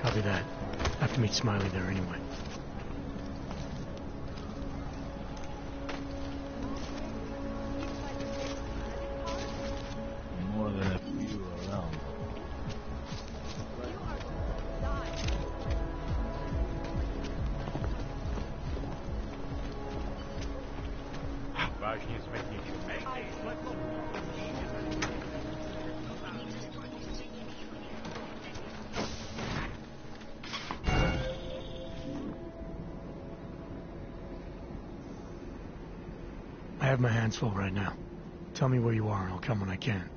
Copy that. I have to meet Smiley there anyway. More than a few around. I have my hands full right now. Tell me where you are and I'll come when I can.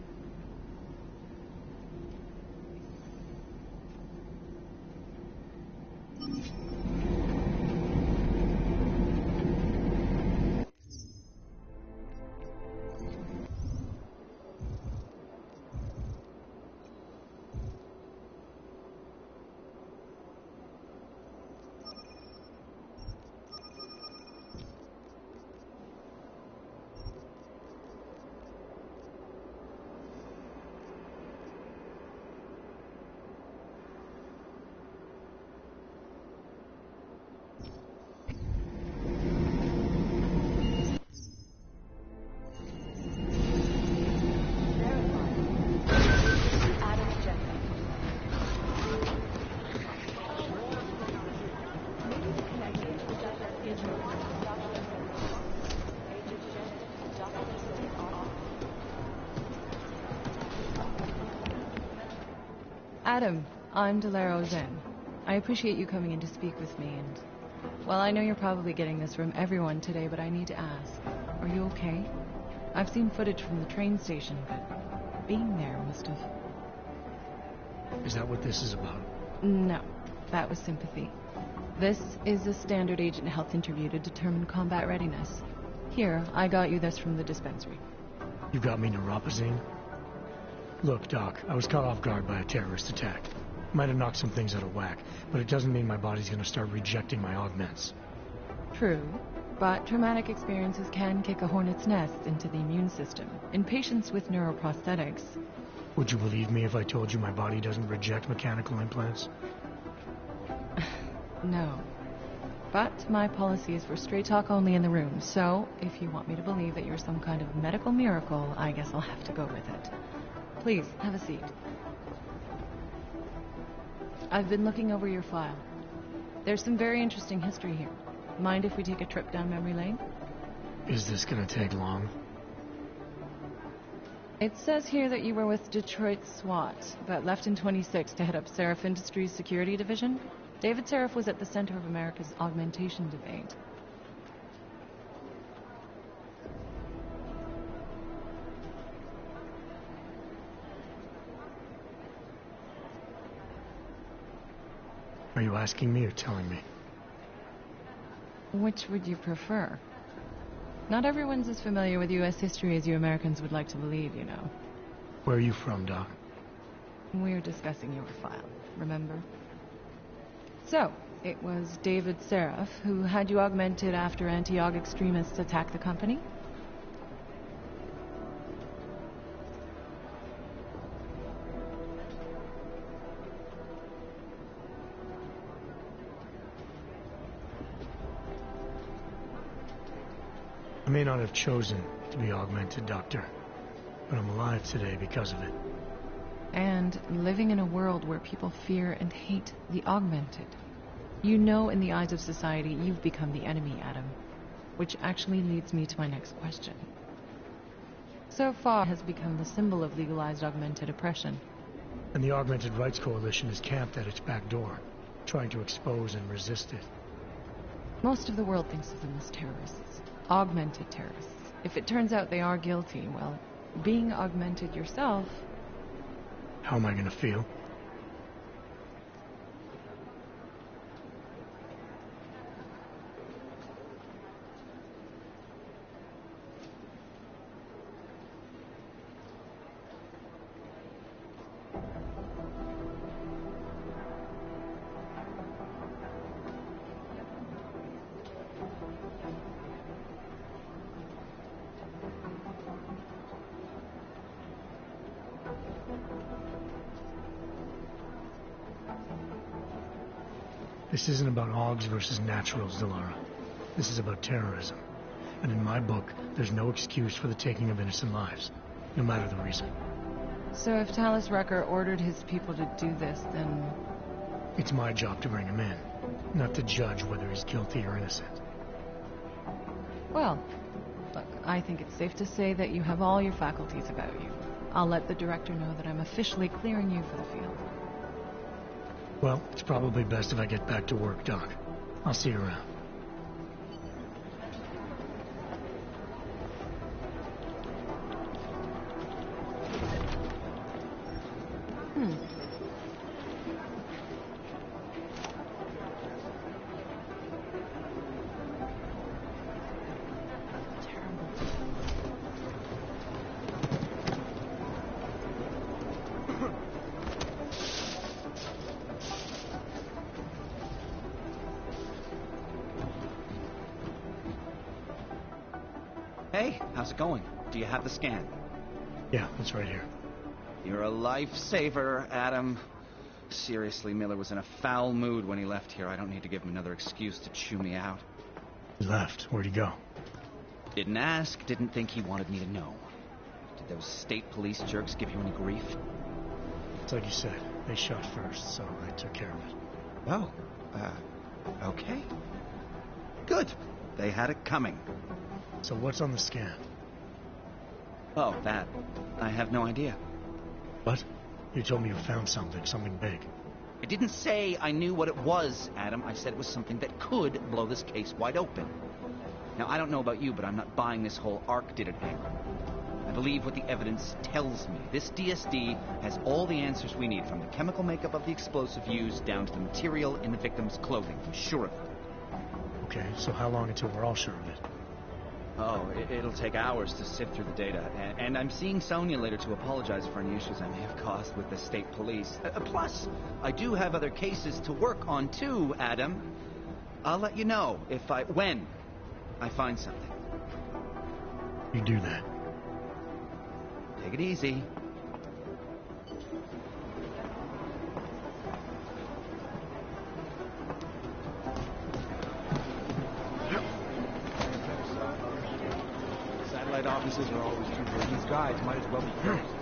Adam, I'm Delaro Zen. I appreciate you coming in to speak with me, and... well, I know you're probably getting this from everyone today, but I need to ask. Are you okay? I've seen footage from the train station, but being there must have... Is that what this is about? No, that was sympathy. This is a standard agent health interview to determine combat readiness. Here, I got you this from the dispensary. You got me neuropazine? Look, Doc, I was caught off guard by a terrorist attack. Might have knocked some things out of whack, but it doesn't mean my body's gonna start rejecting my augments. True, but traumatic experiences can kick a hornet's nest into the immune system. In patients with neuroprosthetics... Would you believe me if I told you my body doesn't reject mechanical implants? No. But my policy is for straight talk only in the room, so if you want me to believe that you're some kind of medical miracle, I guess I'll have to go with it. Please, have a seat. I've been looking over your file. There's some very interesting history here. Mind if we take a trip down memory lane? Is this gonna take long? It says here that you were with Detroit SWAT, but left in 26 to head up Seraph Industries' security division. David Seraph was at the center of America's augmentation debate. Are you asking me or telling me? Which would you prefer? Not everyone's as familiar with U.S. history as you Americans would like to believe, you know. Where are you from, Doc? We're discussing your file, remember? So, it was David Seraph who had you augmented after anti-Aug extremists attacked the company? I may not have chosen to be augmented, Doctor, but I'm alive today because of it. And living in a world where people fear and hate the augmented. You know, in the eyes of society, you've become the enemy, Adam. Which actually leads me to my next question. So far has become the symbol of legalized augmented oppression. And the Augmented Rights Coalition is camped at its back door, trying to expose and resist it. Most of the world thinks of them as terrorists. Augmented terrorists. If it turns out they are guilty, well, being augmented yourself... How am I gonna feel? This isn't about Augs versus naturals, Delara. This is about terrorism. And in my book, there's no excuse for the taking of innocent lives, no matter the reason. So if Talus Rucker ordered his people to do this, then... It's my job to bring him in, not to judge whether he's guilty or innocent. Well, look, I think it's safe to say that you have all your faculties about you. I'll let the director know that I'm officially clearing you for the field. Well, it's probably best if I get back to work, Doc. I'll see you around. Hey, how's it going? Do you have the scan? Yeah, it's right here. You're a lifesaver, Adam. Seriously, Miller was in a foul mood when he left here. I don't need to give him another excuse to chew me out. He left. Where'd he go? Didn't ask, didn't think he wanted me to know. Did those state police jerks give you any grief? It's like you said. They shot first, so I took care of it. Oh, okay. Good. They had it coming. So what's on the scan? Oh, that. I have no idea. What? You told me you found something big. I didn't say I knew what it was, Adam. I said it was something that could blow this case wide open. Now, I don't know about you, but I'm not buying this whole ARC did it angle. I believe what the evidence tells me. This DSD has all the answers we need, from the chemical makeup of the explosive used down to the material in the victim's clothing. I'm sure of it. Okay, so how long until we're all sure of it? Oh, it'll take hours to sift through the data. And I'm seeing Sonia later to apologize for any issues I may have caused with the state police. Plus, I do have other cases to work on too, Adam. I'll let you know when I find something. You do that. Take it easy. Satellite offices are always true, but these guys might as well be closed.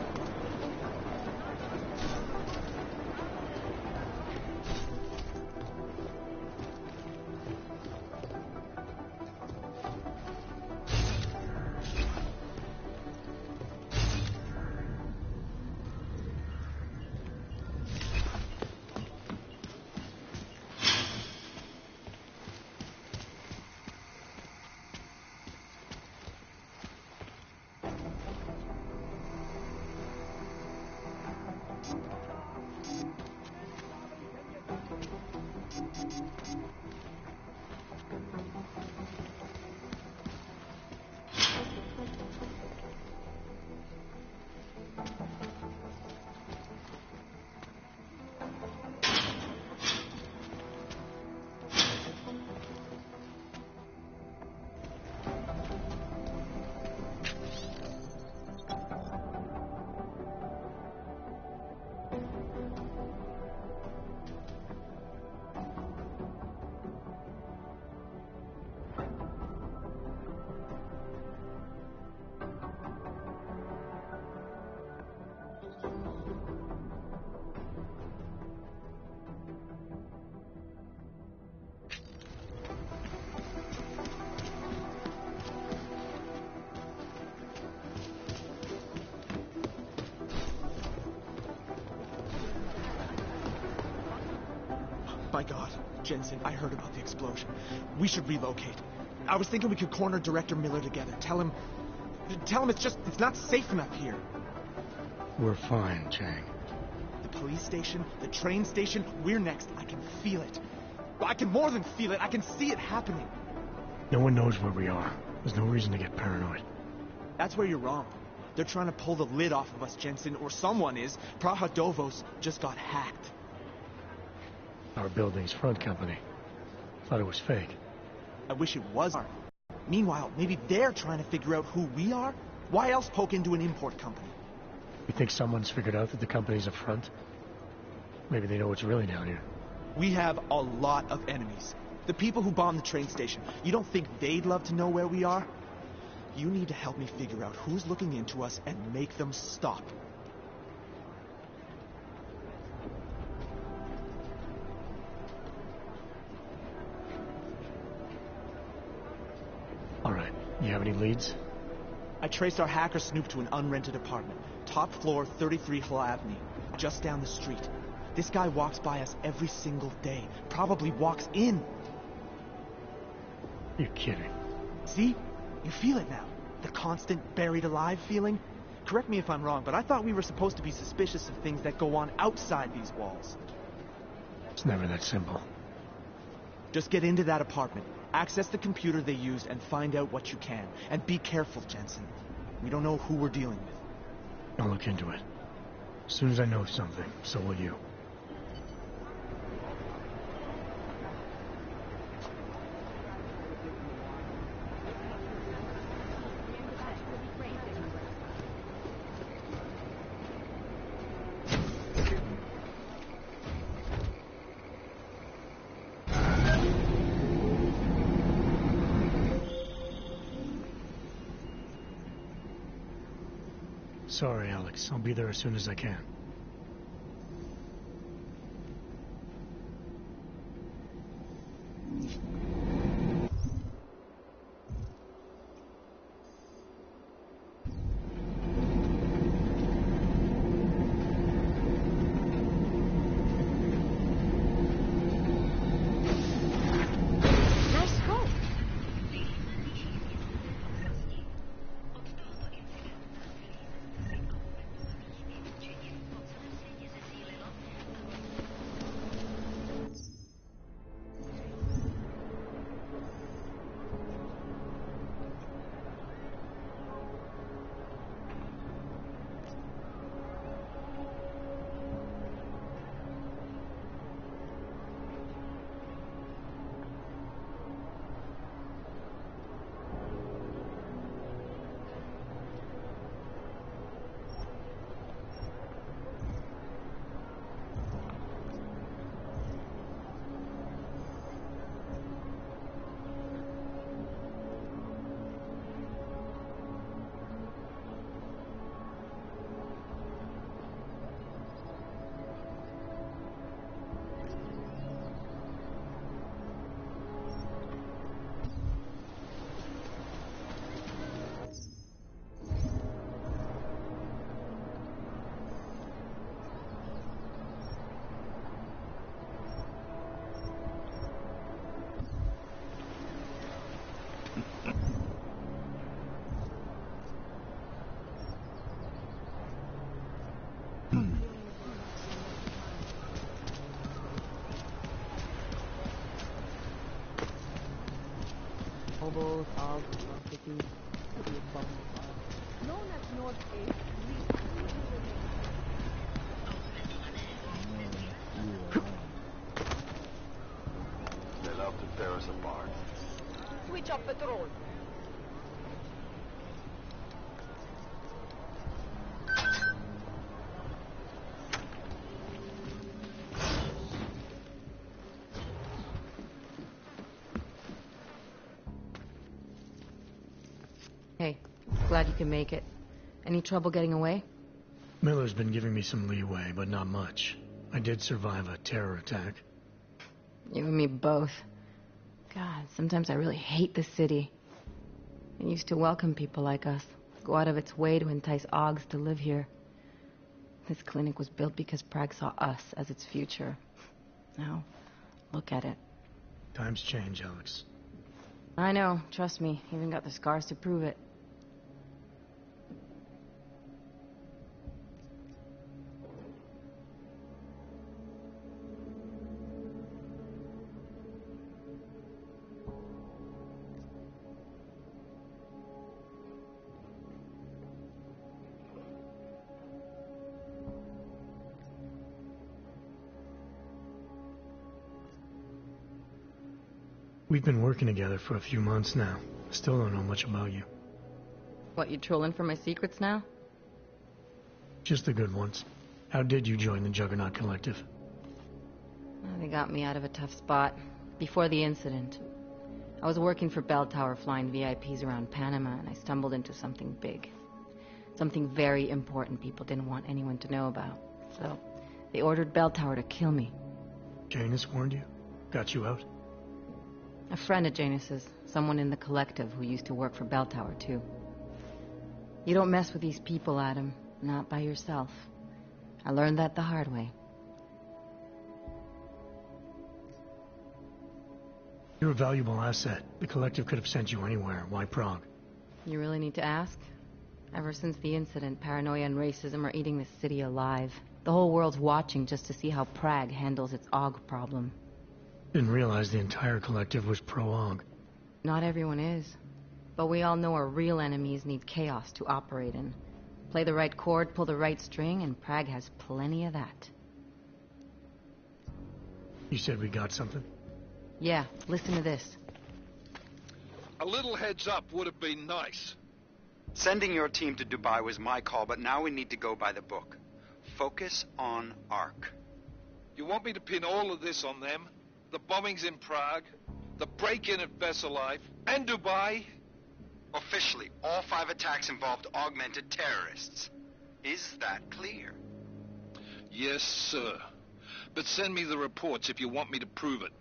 My God, Jensen, I heard about the explosion. We should relocate. I was thinking we could corner Director Miller together. Tell him it's not safe enough here. We're fine, Chang. The police station, the train station, we're next. I can feel it. I can more than feel it. I can see it happening. No one knows where we are. There's no reason to get paranoid. That's where you're wrong. They're trying to pull the lid off of us, Jensen, or someone is. Praha Dovos just got hacked. Our building's front company. Thought it was fake. I wish it was. Meanwhile, maybe they're trying to figure out who we are? Why else poke into an import company? You think someone's figured out that the company's up front? Maybe they know what's really down here. We have a lot of enemies. The people who bombed the train station. You don't think they'd love to know where we are? You need to help me figure out who's looking into us and make them stop. All right. You have any leads? I traced our hacker snoop to an unrented apartment. Top floor, 33 Hull Avenue. Just down the street. This guy walks by us every single day. Probably walks in. You're kidding. See? You feel it now. The constant buried alive feeling. Correct me if I'm wrong, but I thought we were supposed to be suspicious of things that go on outside these walls. It's never that simple. Just get into that apartment, access the computer they used, and find out what you can. And be careful, Jensen. We don't know who we're dealing with. I'll look into it. As soon as I know something, so will you. Sorry, Alex. I'll be there as soon as I can. Hobo, South, City, known as North 8, They love to tear us apart. switch off patrol. Hey, glad you can make it. Any trouble getting away? Miller's been giving me some leeway, but not much. I did survive a terror attack. You and me both. God, sometimes I really hate the city. It used to welcome people like us, go out of its way to entice Augs to live here. This clinic was built because Prague saw us as its future. Now, look at it. Times change, Alex. I know, trust me, even got the scars to prove it. We've been working together for a few months now. Still don't know much about you. What, you trolling for my secrets now? Just the good ones. How did you join the Juggernaut Collective? They got me out of a tough spot. Before the incident, I was working for Bell Tower flying VIPs around Panama, and I stumbled into something big. Something very important people didn't want anyone to know about. So, they ordered Bell Tower to kill me. Janus warned you? Got you out? A friend of Janus's, someone in the collective who used to work for Bell Tower, too. You don't mess with these people, Adam. Not by yourself. I learned that the hard way. You're a valuable asset. The collective could have sent you anywhere. Why Prague? You really need to ask? Ever since the incident, paranoia and racism are eating this city alive. The whole world's watching just to see how Prague handles its AUG problem. Didn't realize the entire collective was pro-AUG. Not everyone is. But we all know our real enemies need chaos to operate in. Play the right chord, pull the right string, and Prague has plenty of that. You said we got something? Yeah, listen to this. A little heads up would have been nice. Sending your team to Dubai was my call, but now we need to go by the book. Focus on ARC. You want me to pin all of this on them? The bombings in Prague, the break-in at Vesellife, and Dubai? Officially, all 5 attacks involved augmented terrorists. Is that clear? Yes, sir. But send me the reports if you want me to prove it,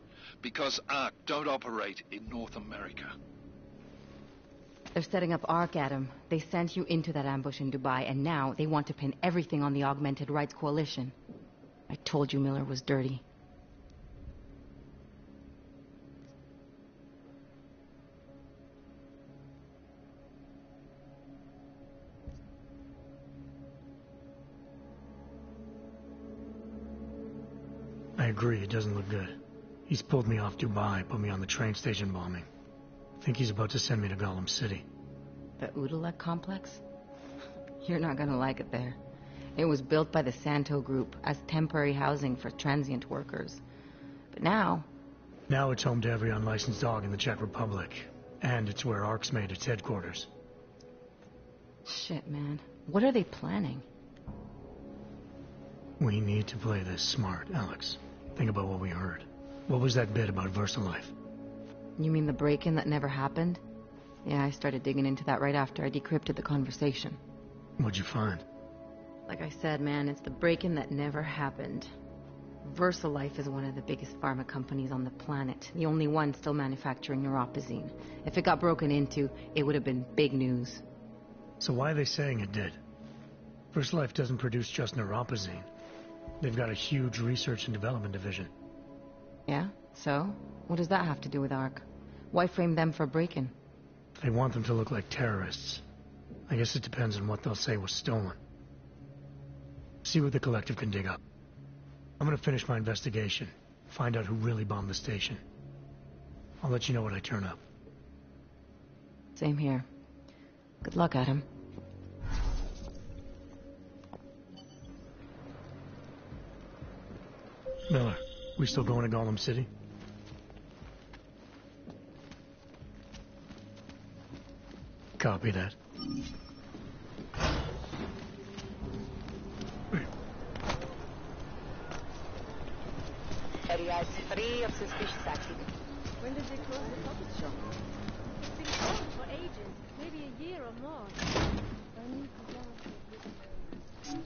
because ARC don't operate in North America. They're setting up ARC, Adam. They sent you into that ambush in Dubai, and now they want to pin everything on the Augmented Rights Coalition. I told you Miller was dirty. I agree, it doesn't look good. He's pulled me off Dubai, put me on the train station bombing. I think he's about to send me to Gollum City. The Udalek complex? You're not gonna like it there. It was built by the Santo Group as temporary housing for transient workers. But now... Now it's home to every unlicensed dog in the Czech Republic. And it's where ARC's made its headquarters. Shit, man. What are they planning? We need to play this smart, Alex. Think about what we heard. What was that bit about VersaLife? You mean the break-in that never happened? Yeah, I started digging into that right after I decrypted the conversation. What'd you find? Like I said, man, it's the break-in that never happened. VersaLife is one of the biggest pharma companies on the planet. The only one still manufacturing neuropozyne. If it got broken into, it would have been big news. So why are they saying it did? VersaLife doesn't produce just neuropozyne. They've got a huge research and development division. Yeah? So? What does that have to do with ARC? Why frame them for break-in? They want them to look like terrorists. I guess it depends on what they'll say was stolen. See what the collective can dig up. I'm gonna finish my investigation. Find out who really bombed the station. I'll let you know when I turn up. Same here. Good luck, Adam. Miller, we still going to Gollum City? Copy that. Area is free of suspicious activity. When did they close the puppet shop? It's been closed for ages, maybe a year or more. I need to go to the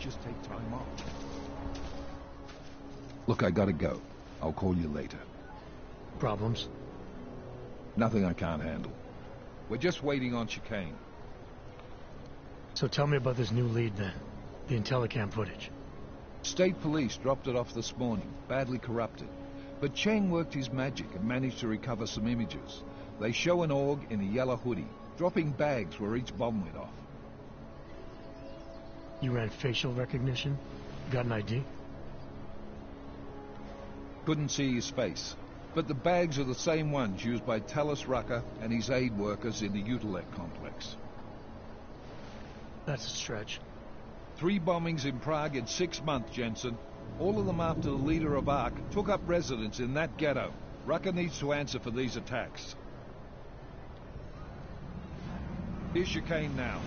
Just take time off. Look, I gotta go. I'll call you later. Problems? Nothing I can't handle. We're just waiting on chicane. So tell me about this new lead then. The Intellicam footage. State police dropped it off this morning, badly corrupted. But Cheng worked his magic and managed to recover some images. They show an org in a yellow hoodie, dropping bags where each bomb went off. You ran facial recognition? Got an ID? Couldn't see his face, but the bags are the same ones used by Talus Rucker and his aid workers in the Utilek complex. That's a stretch. 3 bombings in Prague in 6 months, Jensen. All of them after the leader of ARC took up residence in that ghetto. Rucker needs to answer for these attacks. Here's chicane now.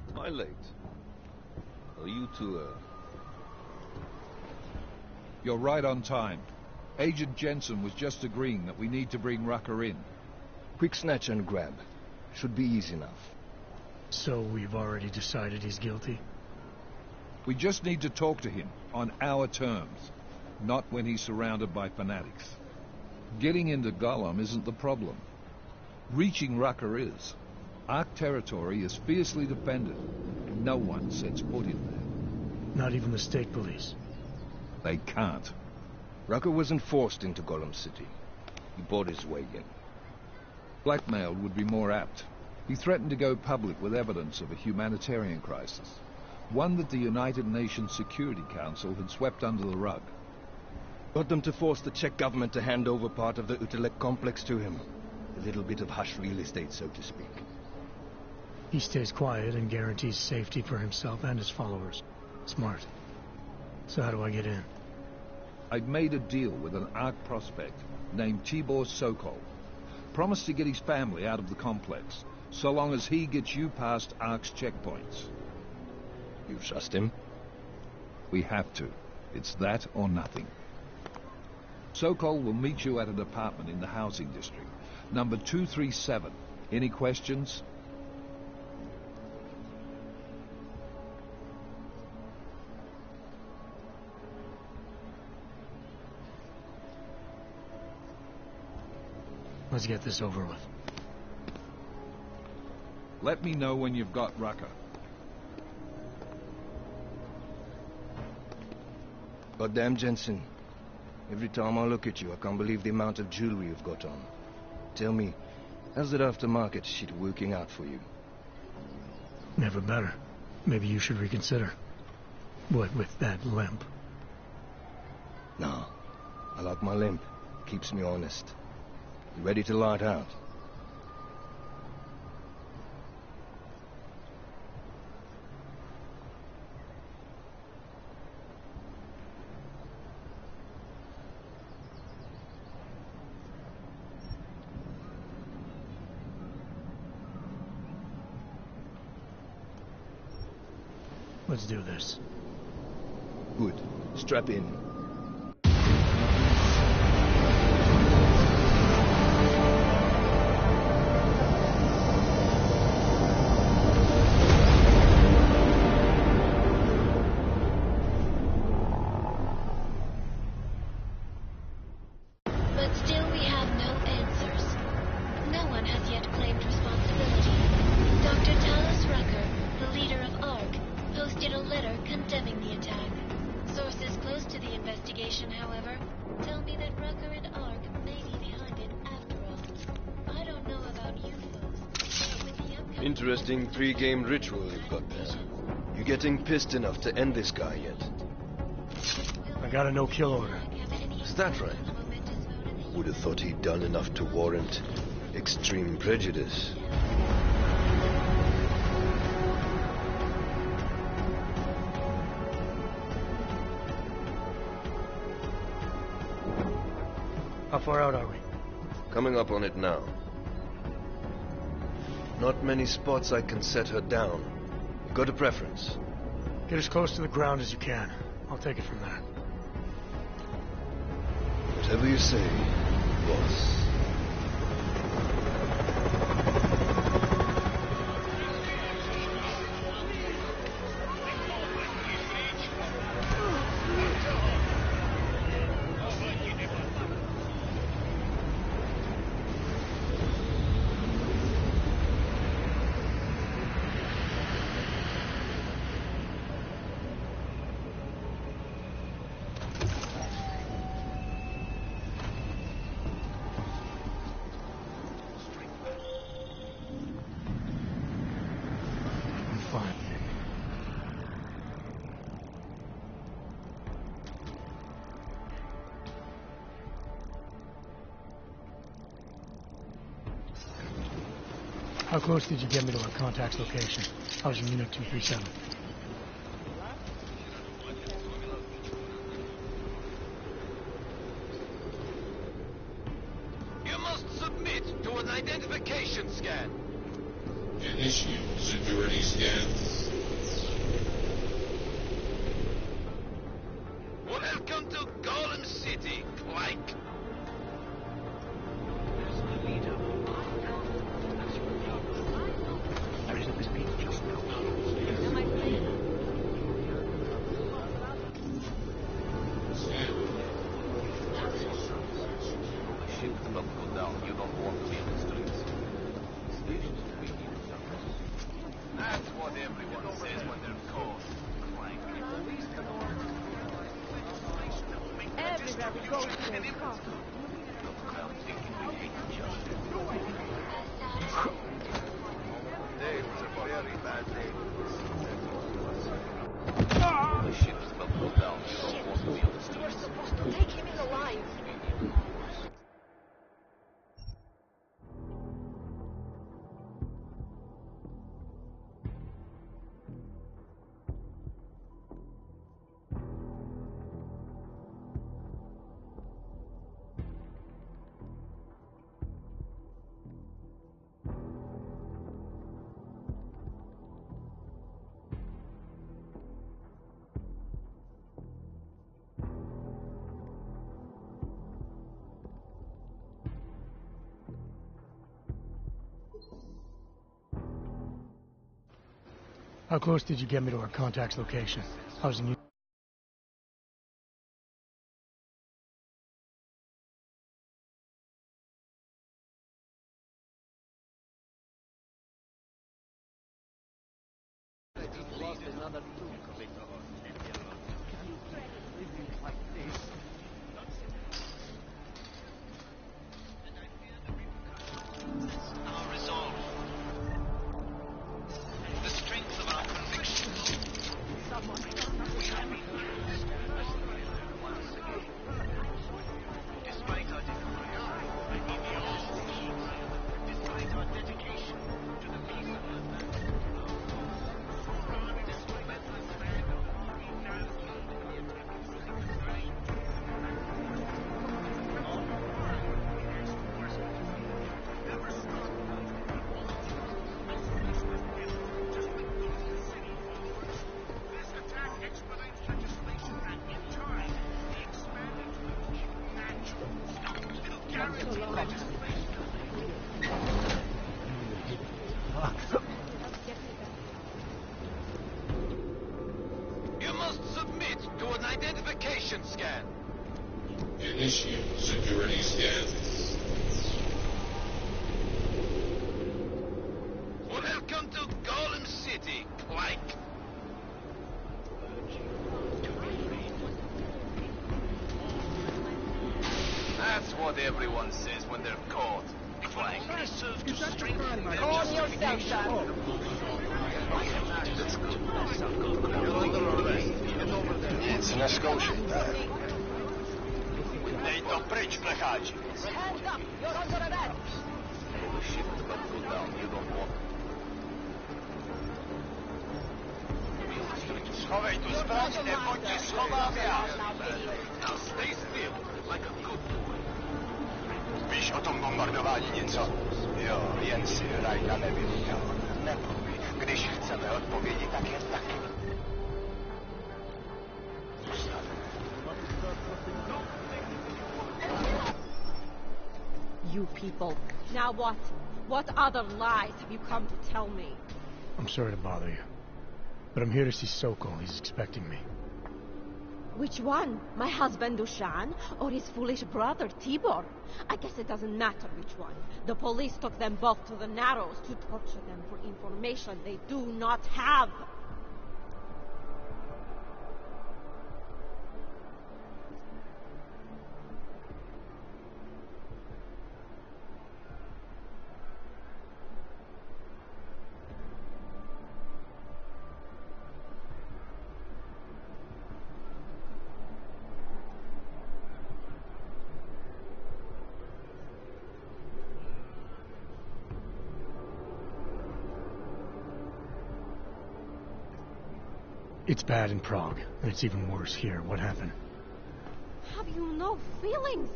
Am I late? Are you two, You're right on time. Agent Jensen was just agreeing that we need to bring Rucker in. Quick snatch and grab. Should be easy enough. So we've already decided he's guilty? We just need to talk to him on our terms, not when he's surrounded by fanatics. Getting into Golem isn't the problem. Reaching Rucker is. ARC territory is fiercely defended. No one sets foot in there. Not even the state police? They can't. Rucker wasn't forced into Golem City. He bought his way in. Blackmailed would be more apt. He threatened to go public with evidence of a humanitarian crisis. One that the United Nations Security Council had swept under the rug. Got them to force the Czech government to hand over part of the Utilek complex to him. A little bit of hush real estate, so to speak. He stays quiet and guarantees safety for himself and his followers. Smart. So how do I get in? I'd made a deal with an ARC prospect named Tibor Sokol. Promised to get his family out of the complex, so long as he gets you past ARC's checkpoints. You trust him? We have to. It's that or nothing. Sokol will meet you at an apartment in the housing district. Number 237. Any questions? Let's get this over with. Let me know when you've got Rucker. Goddamn, Jensen. Every time I look at you, I can't believe the amount of jewelry you've got on. Tell me, how's that aftermarket shit working out for you? Never better. Maybe you should reconsider. What with that limp? No. I like my limp. Keeps me honest. You ready to light out? Let's do this. Good. Strap in. But still we have no answers. No one has yet claimed responsibility. Dr. Talus Rucker, the leader of ARC, posted a letter condemning the attack. Sources close to the investigation, however, tell me that Rucker and ARC may be behind it after all. I don't know about you folks, but with the upcoming... Interesting pre-game ritual you've got there. You getting pissed enough to end this guy yet? I got a no-kill order. Is that right? Would have thought he'd done enough to warrant extreme prejudice. How far out are we? Coming up on it now. Not many spots I can set her down. You got a preference? Get as close to the ground as you can. I'll take it from there. Whatever you say, boss. How close did you get me to our contact's location? I was in Unit 237. You must submit to an identification scan. Initiate security scan. Welcome to Golem City, Clank. That's what everyone says when they're called. Everywhere we go, there's coffee. Today was a very bad day. The ship's about to go down. You don't want to be on the streets. You're supposed to take him in the line. How close did you get me to our contact's location? I was in... Our resolve. The strength of our convictions. Once again, despite our despite our dedication to the peace of our land, this relentless man we now lead in the attack on Ukraine. Never stop. This attack expedites legislation and, in time, be expanded to achieve natural. It'll guarantee legislation. You must submit to an identification scan. Initiate security scan. Welcome to Golem City, Clank. That's what everyone says when they're caught, Clank. Serve to strengthen their Calm yourself, son. You're under arrest. Get over there. It's an escalation. They don't preach, Plechaji. Hands up! You're under arrest! The ship's about to go down. You don't want it. Schowaj tu, sprawdźcie, bądźcie schowawiać. Now stay still, like a good boy. Víš o tom bombardování něco? Jo, jen si Rajda nevyvíjel. Nemluví. Když chceme odpovědi, tak jen taky. You people. Now what? What other lies have you come to tell me? I'm sorry to bother you. But I'm here to see Sokol. He's expecting me. Which one? My husband Dushan or his foolish brother Tibor? I guess it doesn't matter which one. The police took them both to the Narrows to torture them for information they do not have. It's bad in Prague, and it's even worse here. What happened? Have you no feelings?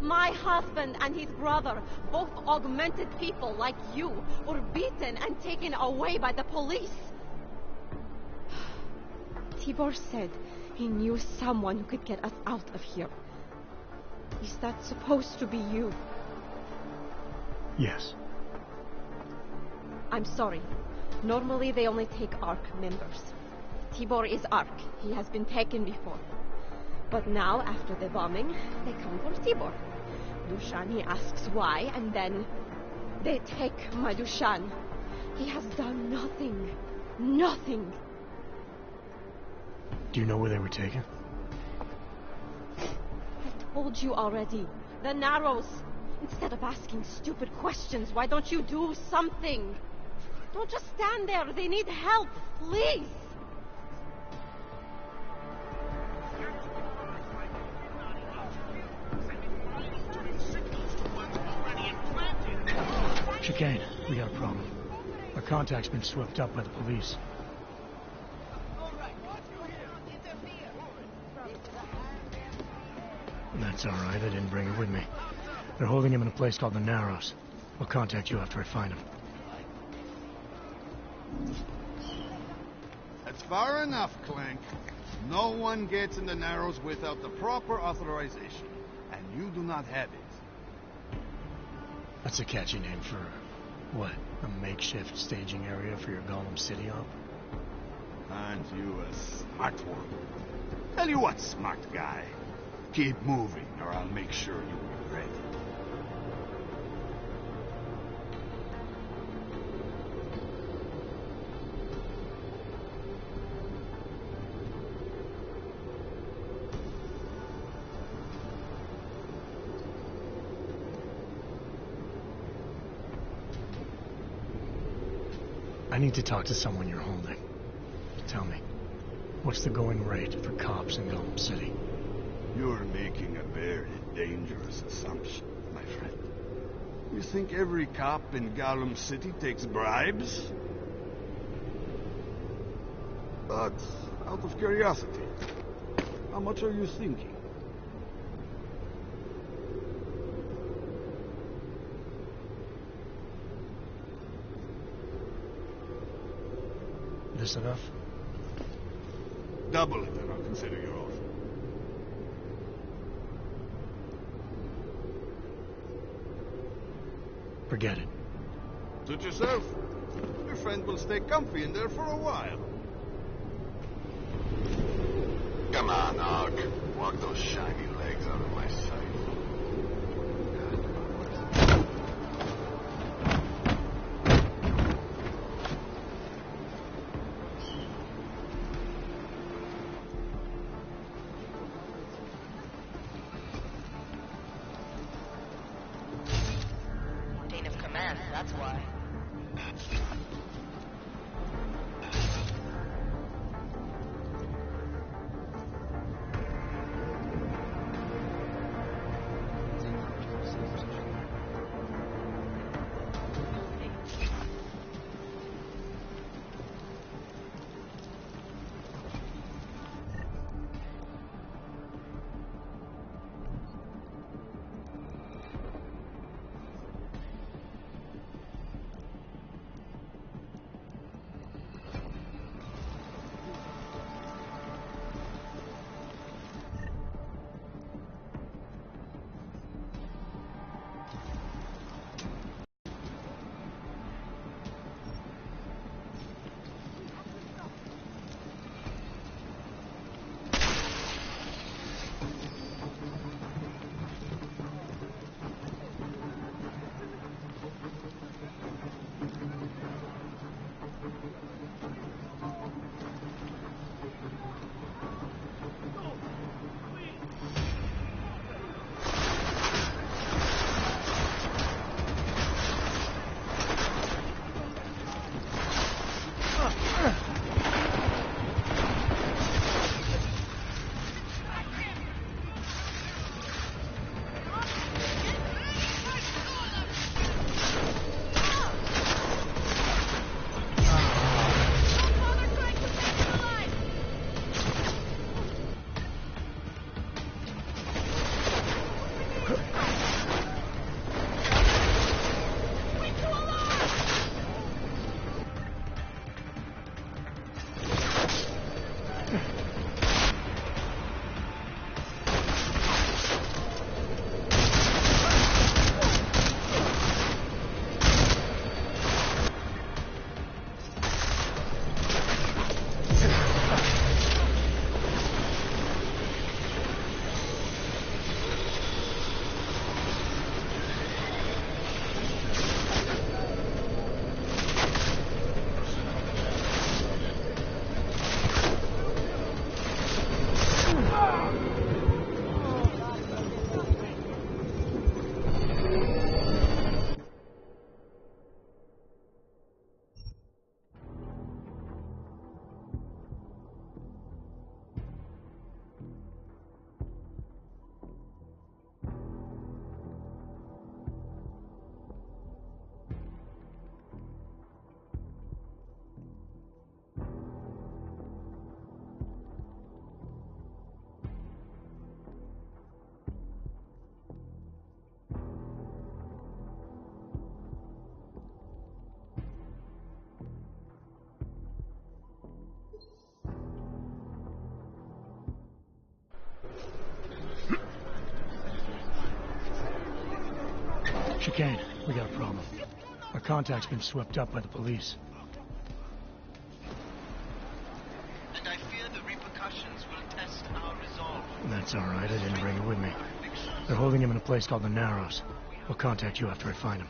My husband and his brother, both augmented people like you, were beaten and taken away by the police. Tibor said he knew someone who could get us out of here. Is that supposed to be you? Yes. I'm sorry. Normally they only take ARC members. Tibor is ARC. He has been taken before. But now, after the bombing, they come for Tibor. Dushan, he asks why, and then they take my Dushan. He has done nothing. Nothing. Do you know where they were taken? I told you already. The Narrows. Instead of asking stupid questions, why don't you do something? Don't just stand there. They need help. Please. Chicane, we got a problem. Our contact's been swept up by the police. That's all right. I didn't bring her with me. They're holding him in a place called the Narrows. I'll contact you after I find him. That's far enough, Clank. No one gets in the Narrows without the proper authorization, and you do not have it. That's a catchy name for, what, a makeshift staging area for your Gollum City op? Aren't you a smart one? Tell you what, smart guy. Keep moving, or I'll make sure you regret it. I need to talk to someone you're holding. Tell me, what's the going rate for cops in Gollum City? You're making a very dangerous assumption, my friend. You think every cop in Gollum City takes bribes? But, out of curiosity, how much are you thinking? This enough? Double it and I'll consider your offer. Forget it. Suit yourself. Your friend will stay comfy in there for a while. Come on, Og. Walk those shiny legs out of my sight. Chain of command, that's why. Chicane, we got a problem. Our contact's been swept up by the police. And I fear the repercussions will test our resolve. That's all right. I didn't bring it with me. They're holding him in a place called the Narrows. We'll contact you after I find him.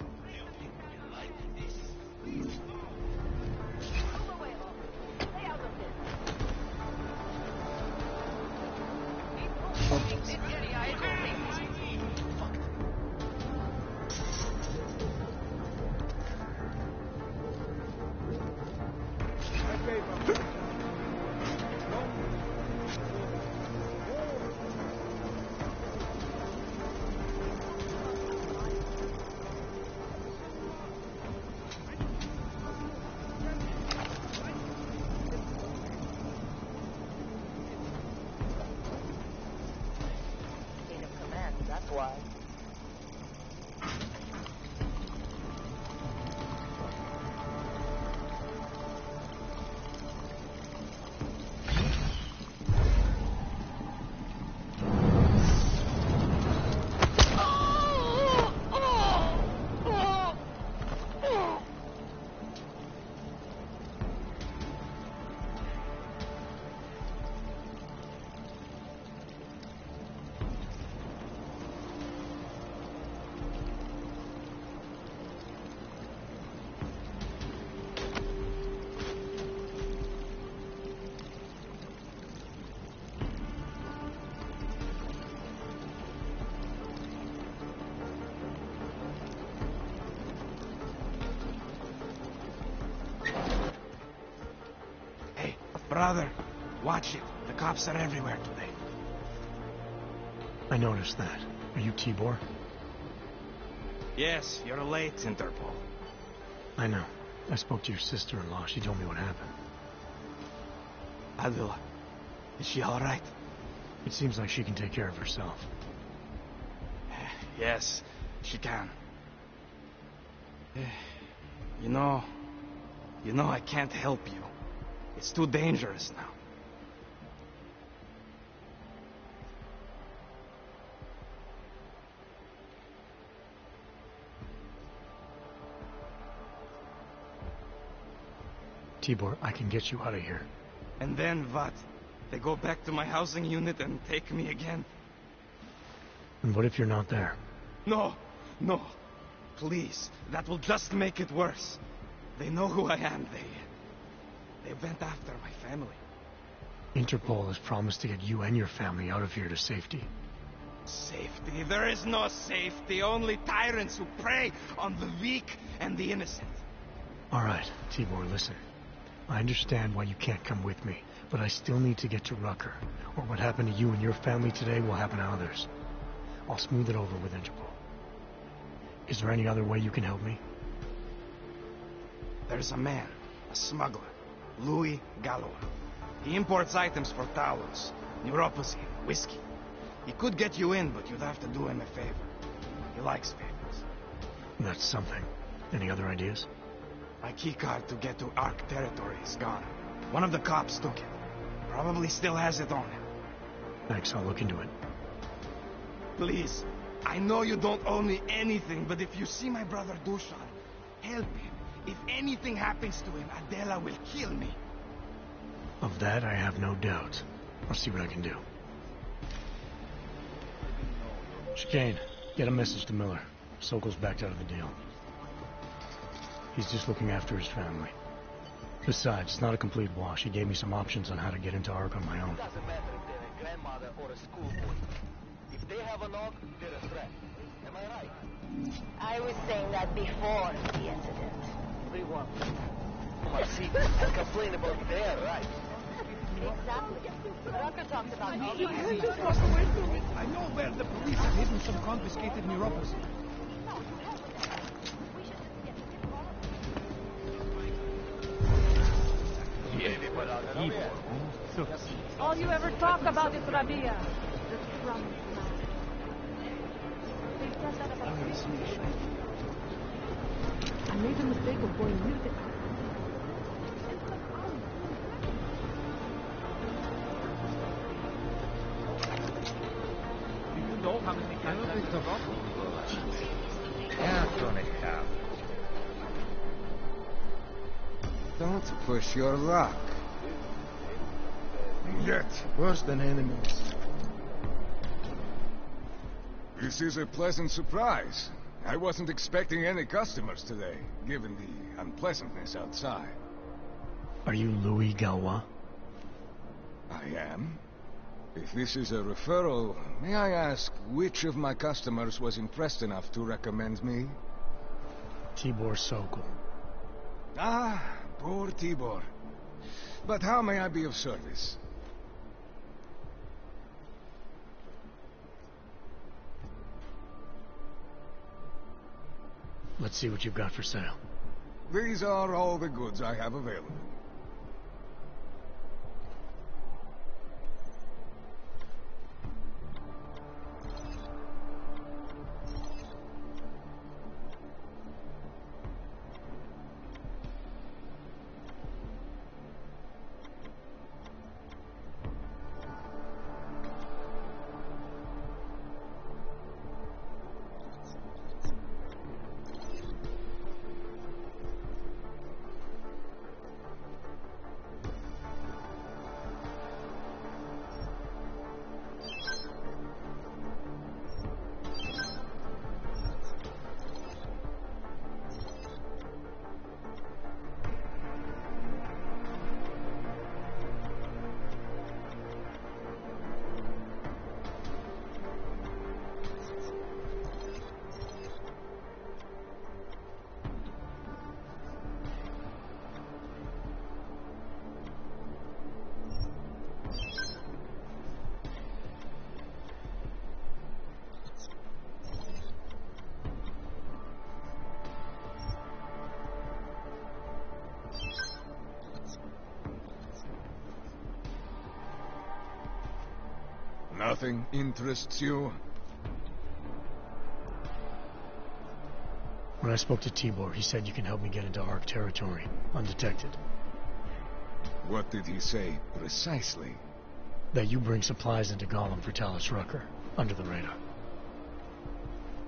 Brother, watch it. The cops are everywhere today. I noticed that. Are you Tibor? Yes, you're late, Interpol. I know. I spoke to your sister-in-law. She told me what happened. Adela, is she all right? It seems like she can take care of herself. Yes, she can. You know, I can't help you. It's too dangerous now. Tibor, I can get you out of here. And then what? They go back to my housing unit and take me again? And what if you're not there? No. Please, that will just make it worse. They know who I am. They went after my family. Interpol has promised to get you and your family out of here to safety. Safety? There is no safety. Only tyrants who prey on the weak and the innocent. All right, Tibor, listen. I understand why you can't come with me, but I still need to get to Rucker, or what happened to you and your family today will happen to others. I'll smooth it over with Interpol. Is there any other way you can help me? There's a man, a smuggler. Louis Gallois. He imports items for Talos, neuropathy, whiskey. He could get you in, but you'd have to do him a favor. He likes favors. That's something. Any other ideas? My keycard to get to Ark territory is gone. One of the cops took it. Probably still has it on him. Thanks, I'll look into it. Please, I know you don't owe me anything, but if you see my brother Dushan, help him. If anything happens to him, Adela will kill me. Of that, I have no doubt. I'll see what I can do. Chicane, get a message to Miller. Sokol's backed out of the deal. He's just looking after his family. Besides, it's not a complete wash. He gave me some options on how to get into Ark on my own. Doesn't matter if they're a grandmother or a schoolboy. If they have a knock, they're a threat. Am I right? I was saying that before the incident. Everyone. My seat and complain about their rights. Exactly. Rucker talks about all the I know where the police have hidden some confiscated neuropathy. All you ever talk about is Rabia. The promised land. They said that about I made the mistake of going with it. Do you know how many casualties there are? Don't push your luck. Yet, Worse than enemies. this is a pleasant surprise. I wasn't expecting any customers today, given the unpleasantness outside. Are you Louis Galois? I am. If this is a referral, may I ask which of my customers was impressed enough to recommend me? Tibor Sokol. Ah, poor Tibor. But how may I be of service? Let's see what you've got for sale. These are all the goods I have available. Nothing interests you? When I spoke to Tibor, he said you can help me get into Ark territory, undetected. What did he say, precisely? That you bring supplies into Gollum for Talus Rucker, under the radar.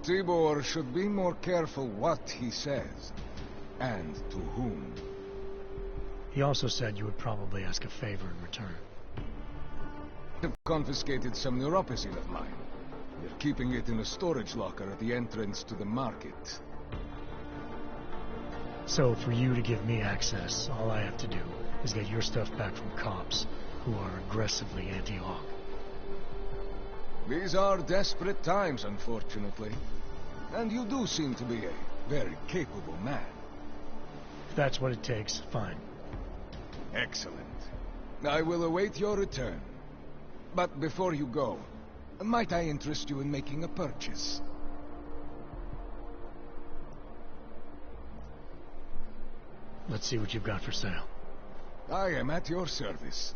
Tibor should be more careful what he says, and to whom. He also said you would probably ask a favor in return. I've confiscated some neuropacine of mine. They're keeping it in a storage locker at the entrance to the market. So, for you to give me access, all I have to do is get your stuff back from cops who are aggressively anti-Hawk. These are desperate times, unfortunately. And you do seem to be a very capable man. If that's what it takes, fine. Excellent. I will await your return. But before you go, might I interest you in making a purchase? Let's see what you've got for sale. I am at your service.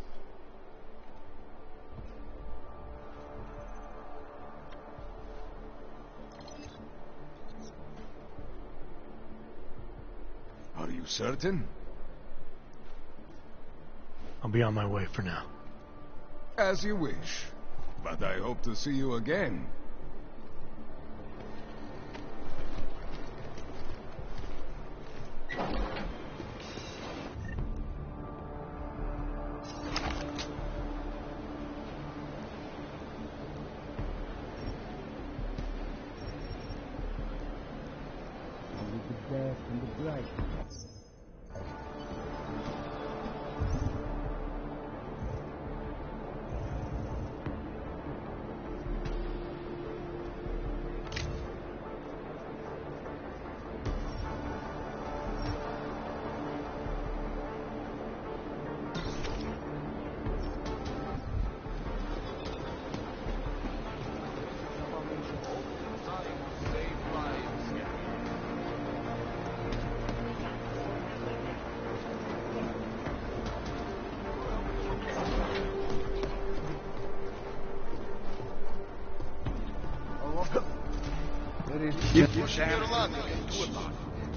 Are you certain? I'll be on my way for now. As you wish. But I hope to see you again.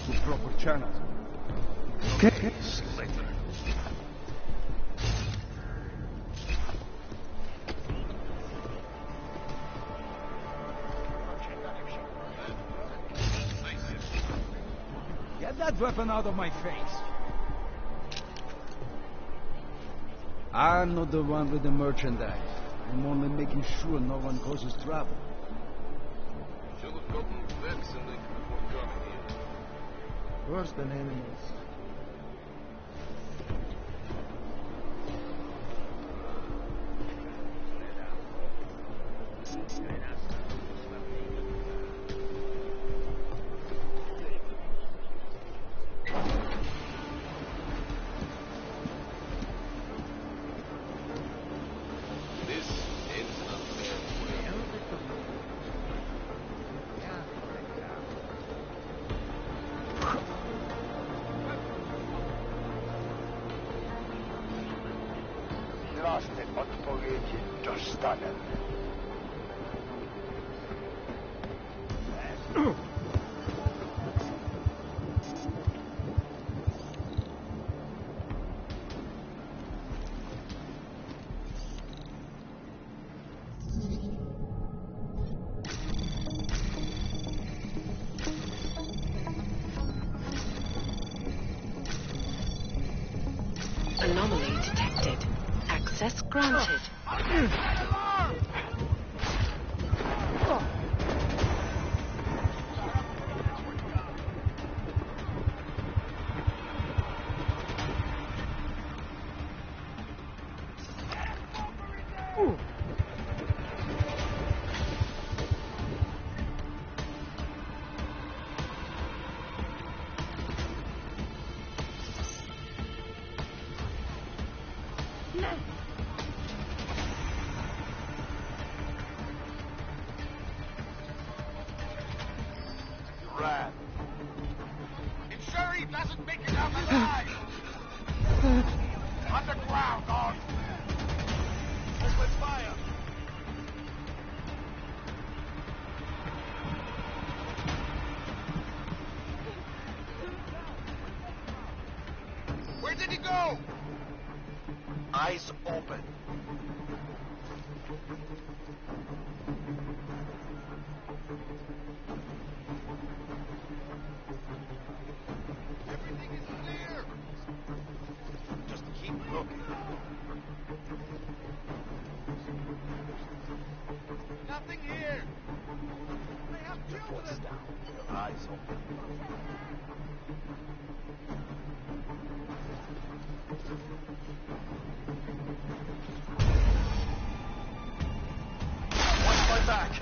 To proper channels. Okay. that weapon out of my face. I'm not the one with the merchandise. I'm only making sure no one causes trouble. Should have gotten vaccinated before coming here. Worse than animals. Własne odpowiedzi dostanę. Anomaly detected. Access granted. Rat. Ensure he doesn't make it out alive! Underground, dog! Open fire! Where did he go? Eyes open. Everything is clear. Just keep looking. Nothing here. They have children. Down. Your eyes open. Watch my back.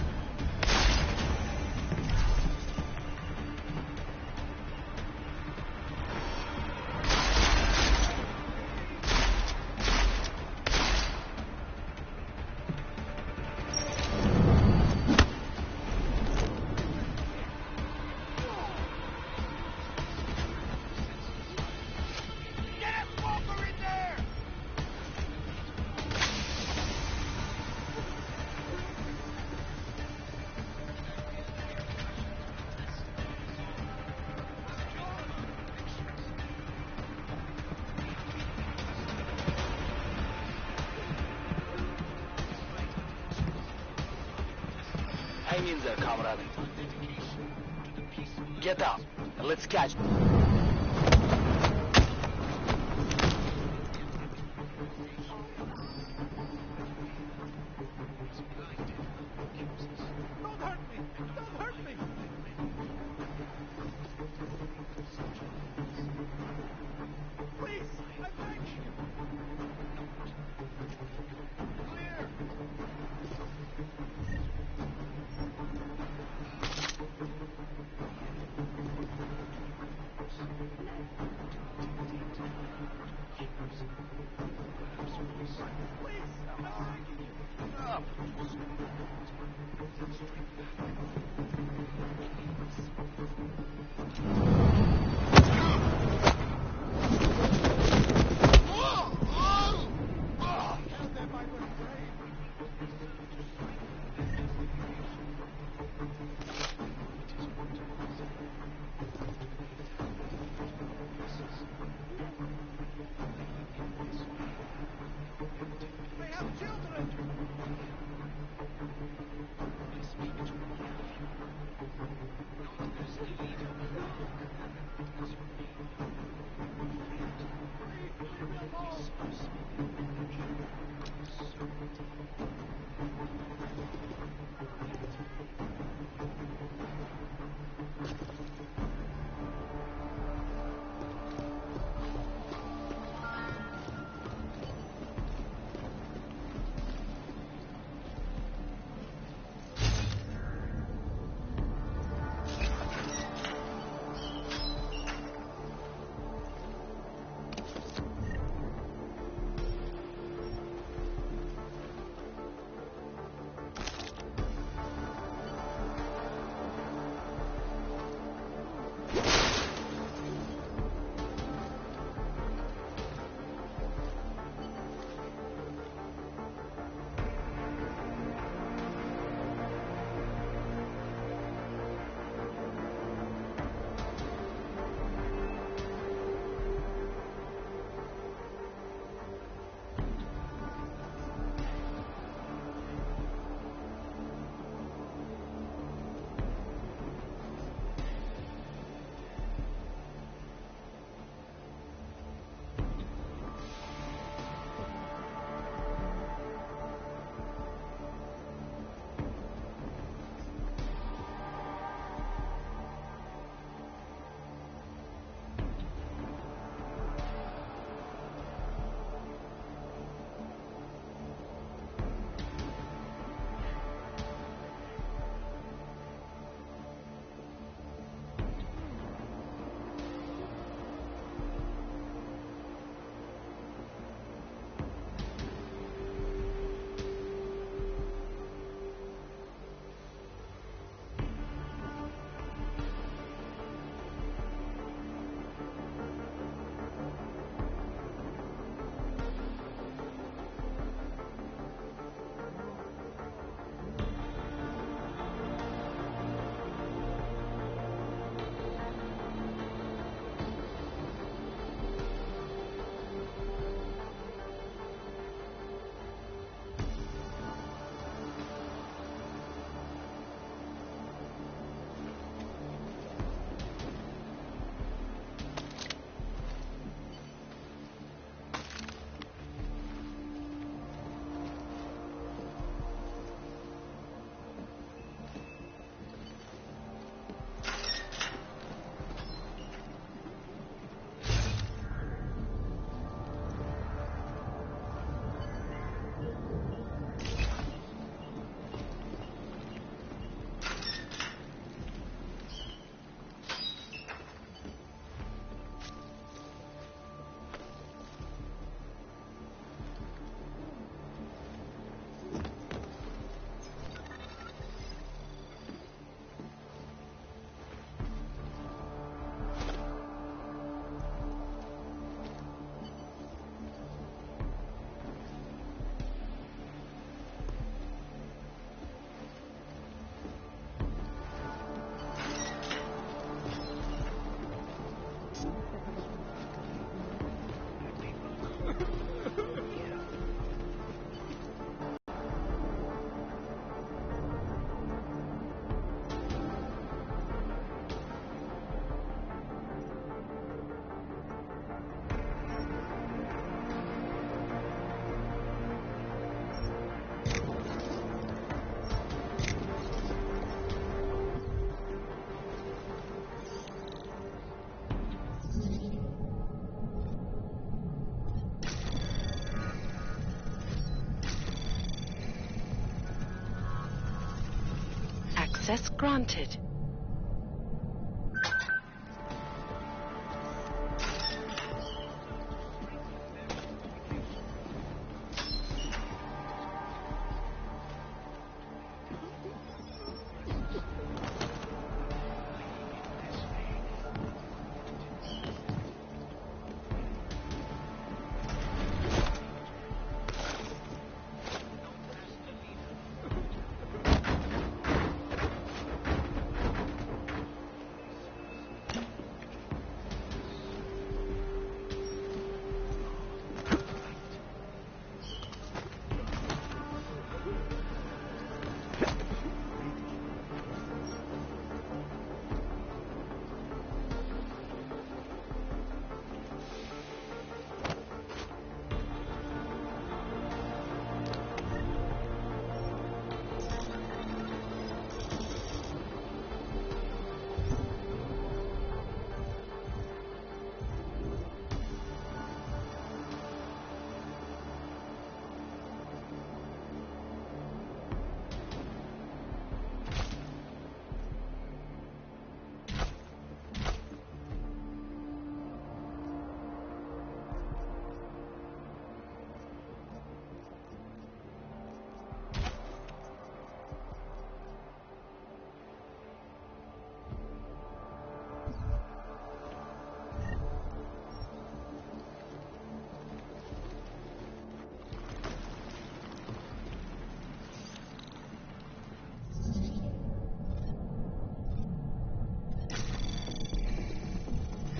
Hang in there, comrade. Get up, and let's catch them. Don't hurt me! Don't hurt me! Please, I beg you! Clear! They have children! Access granted.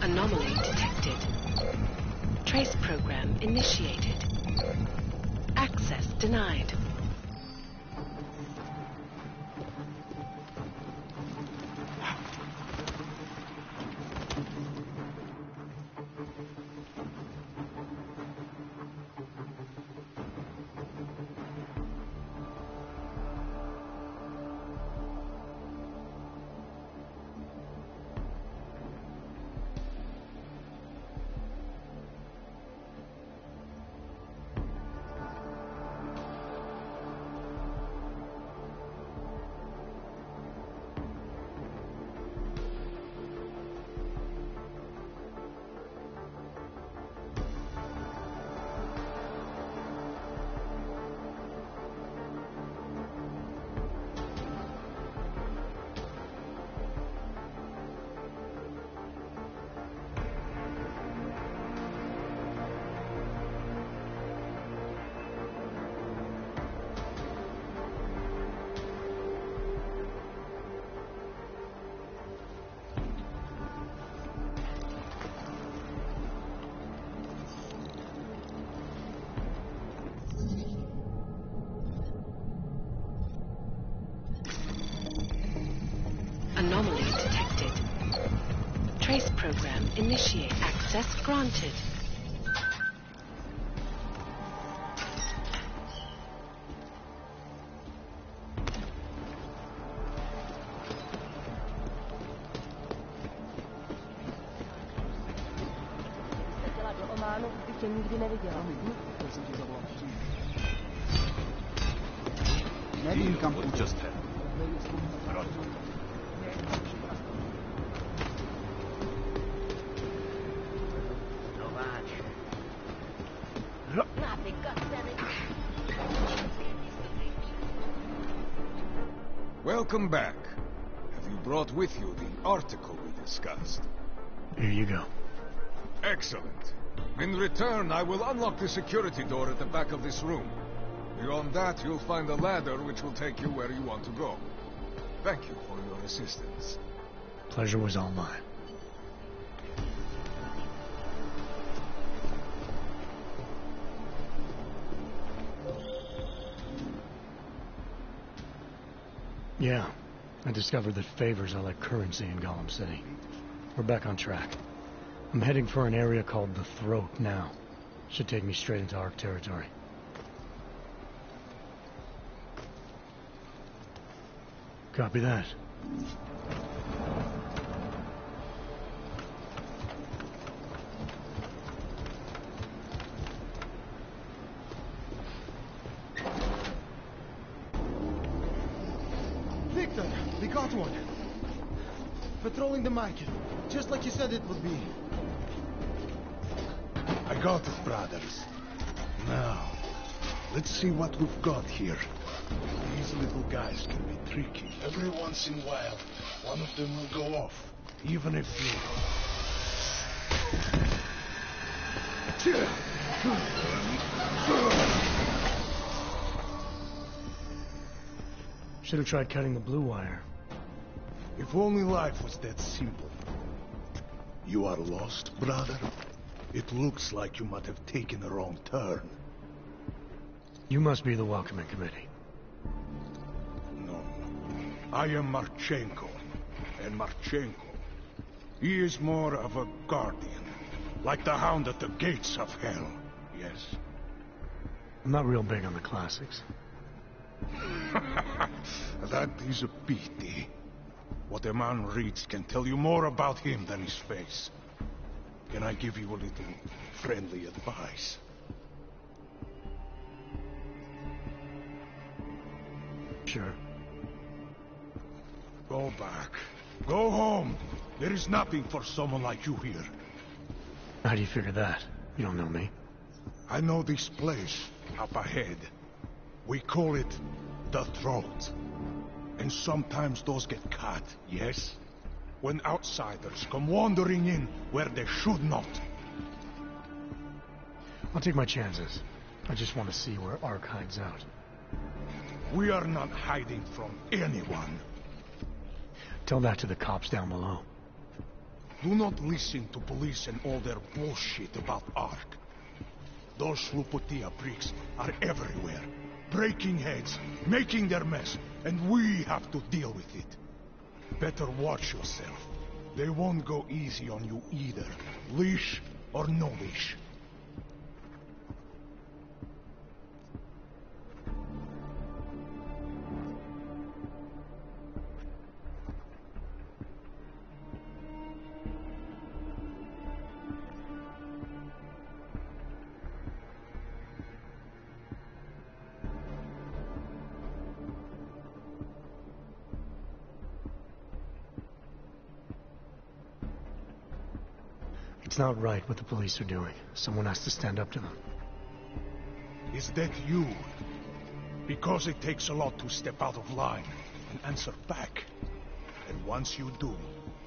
Anomaly detected. Trace program initiated. Access denied. Anomaly detected. Trace program initiate. Access granted. What just happened? Welcome back. Have you brought with you the article we discussed? Here you go. Excellent. In return, I will unlock the security door at the back of this room. Beyond that, you'll find a ladder which will take you where you want to go. Thank you for your assistance. Pleasure was all mine. Yeah, I discovered that favors are like currency in Gollum City. We're back on track. I'm heading for an area called the Throat now. Should take me straight into Ark territory. Copy that. Nick, Victor, we got one. Patrolling the market, just like you said it would be. I got it, brothers. Now, let's see what we've got here. These little guys can be tricky. Every once in a while, one of them will go off, even if you... Should have tried cutting the blue wire. If only life was that simple. You are lost, brother? It looks like you might have taken a wrong turn. You must be the welcoming committee. No. I am Marchenko. And Marchenko, he is more of a guardian. Like the hound at the gates of hell. Yes? I'm not real big on the classics. That is a pity. What a man reads can tell you more about him than his face. Can I give you a little friendly advice? Sure. Go back. Go home. There is nothing for someone like you here. How do you figure that? You don't know me. I know this place up ahead. We call it the Throat. And sometimes those get cut, yes? When outsiders come wandering in where they should not. I'll take my chances. I just want to see where Ark hides out. We are not hiding from anyone. Tell that to the cops down below. Do not listen to police and all their bullshit about Ark. Those Lupotia pricks are everywhere. Breaking heads, making their mess, and we have to deal with it. Better watch yourself. They won't go easy on you either. Leash or no leash. It's not right what the police are doing. Someone has to stand up to them. Is that you? Because it takes a lot to step out of line and answer back. And once you do,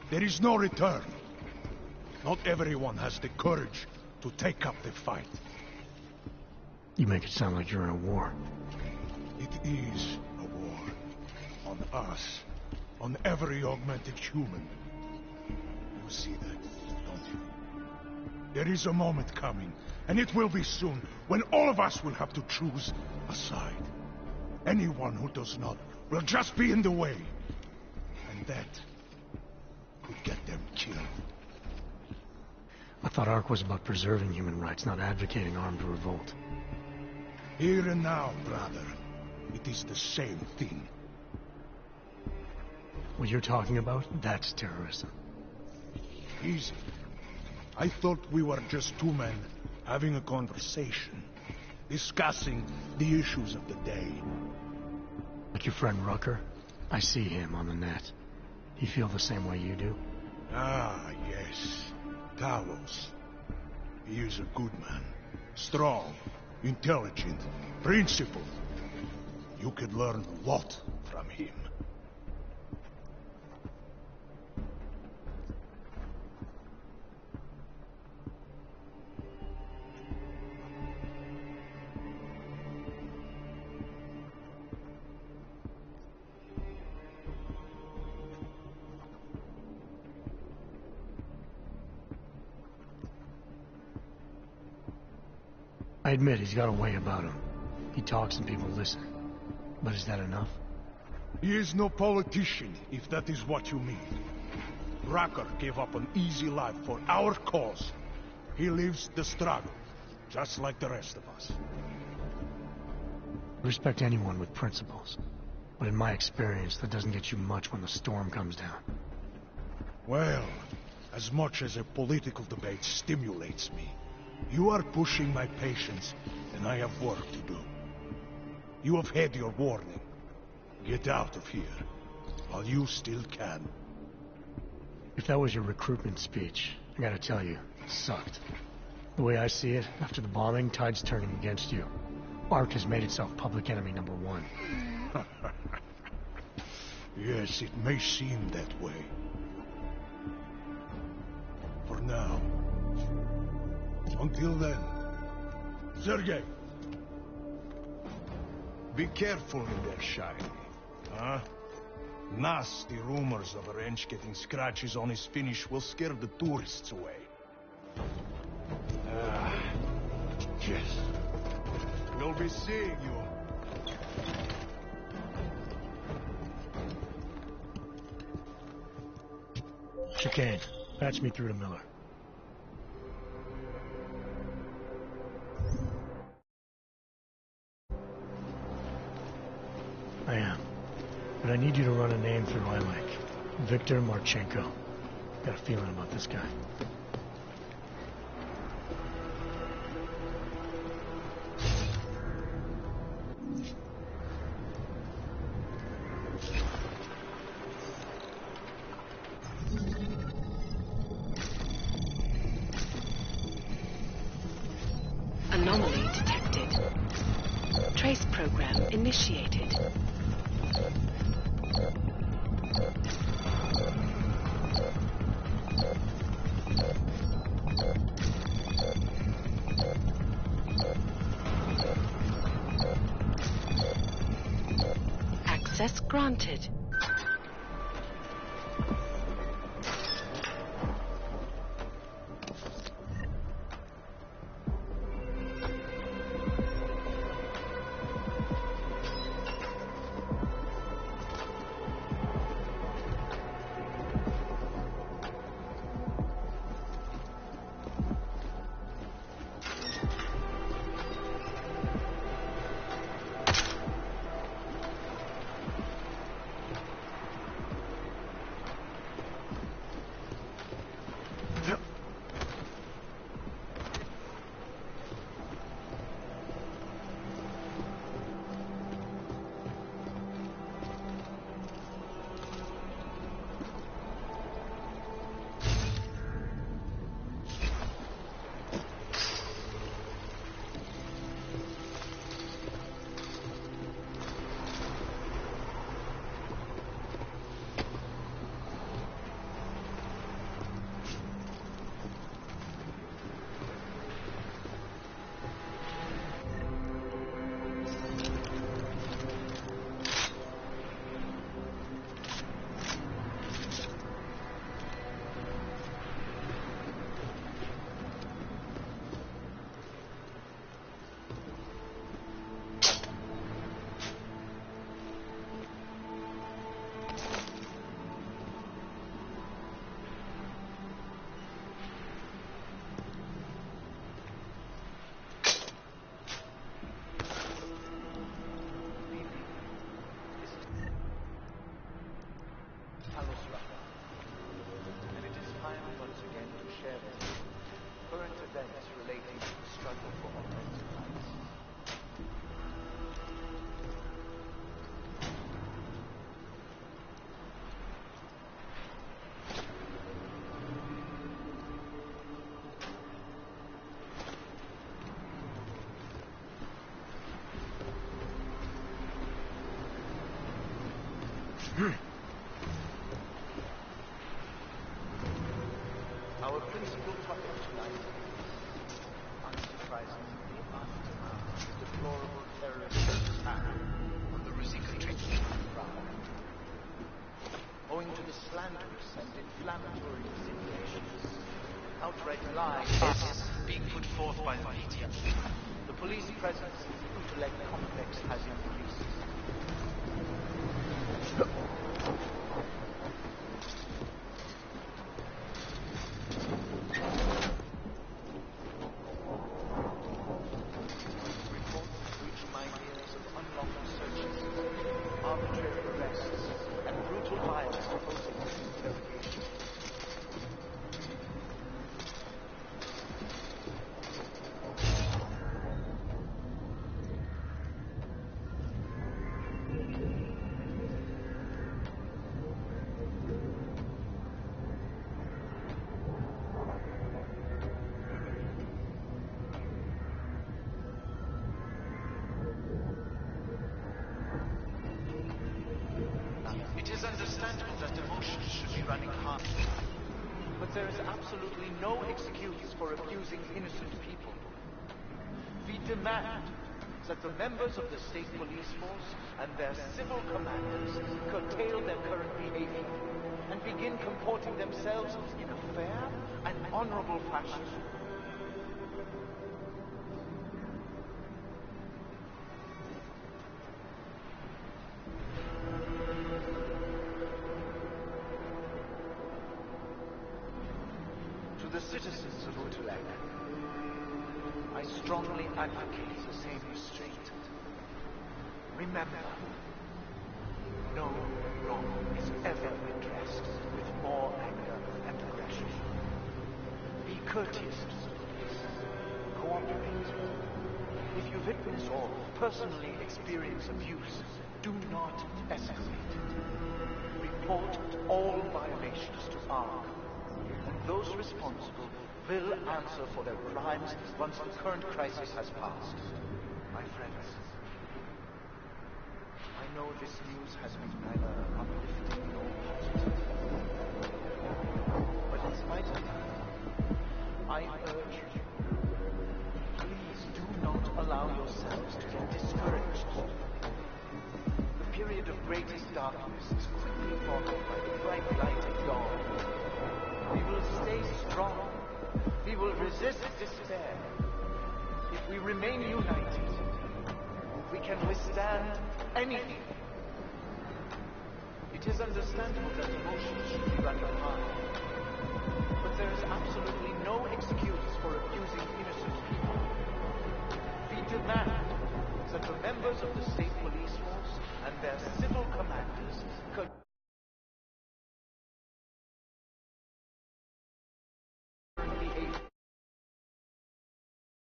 there is no return. Not everyone has the courage to take up the fight. You make it sound like you're in a war. It is a war. On us. On every augmented human. You see that, don't you? There is a moment coming, and it will be soon, when all of us will have to choose a side. Anyone who does not will just be in the way. And that could get them killed. I thought Ark was about preserving human rights, not advocating armed revolt. Here and now, brother, it is the same thing. What you're talking about, that's terrorism. Easy. I thought we were just two men having a conversation, discussing the issues of the day. Like your friend Rucker? I see him on the net. You feel the same way you do? Ah, yes. Talos. He is a good man. Strong, intelligent, principled. You could learn a lot from him. I admit he's got a way about him. He talks and people listen. But is that enough? He is no politician, if that is what you mean. Rucker gave up an easy life for our cause. He lives the struggle, just like the rest of us. I respect anyone with principles. But in my experience, that doesn't get you much when the storm comes down. Well, as much as a political debate stimulates me, you are pushing my patience, and I have work to do. You have had your warning. Get out of here. while you still can. If that was your recruitment speech, I gotta tell you, it sucked. The way I see it, after the bombing, tide's turning against you. ARC has made itself public enemy number 1. Yes, it may seem that way. For now. Until then. Sergei! Be careful in there, Shiny. Huh? Nasty rumors of a wrench getting scratches on his finish will scare the tourists away. Yes. We'll be seeing you. Chicane, patch me through to Miller. I am. But I need you to run a name through ILAC. Viktor Marchenko. Got a feeling about this guy. Anomaly detected. Trace program initiated. Access granted. And it is time once again to share with you current events relating to the struggle for augmented rights. Our principal topic tonight is, unsurprisingly, the aftermath of the deplorable terrorist attack on the Ruzicka treatment ground. Owing to the slanderous and inflammatory insinuations, outright lies being put forth by the media, the police presence in the Utrecht complex has increased. But there is absolutely no excuse for abusing innocent people. We demand that the members of the state police force and their civil commanders curtail their current behavior and begin comporting themselves in a fair and honorable fashion. To the citizens of Utulek, I strongly advocate the same restraint. Remember, no wrong is ever redressed with more anger and aggression. Be courteous to the police. Cooperate. If you witness or personally experience abuse, do not escalate. Report all violations to ARC, and those responsible will answer for their crimes once the current crisis has passed. My friends, I know this news has been neither uplifting nor positive, but in spite of that, I urge you, please do not allow yourselves to get discouraged. The period of greatest darkness is quickly followed by the bright light of dawn. We will stay strong. We will resist despair. If we remain united, we can withstand anything. It is understandable that emotions should be running high, but there is absolutely no excuse for abusing innocent people. We demand that the members of the state police force and their civil commanders could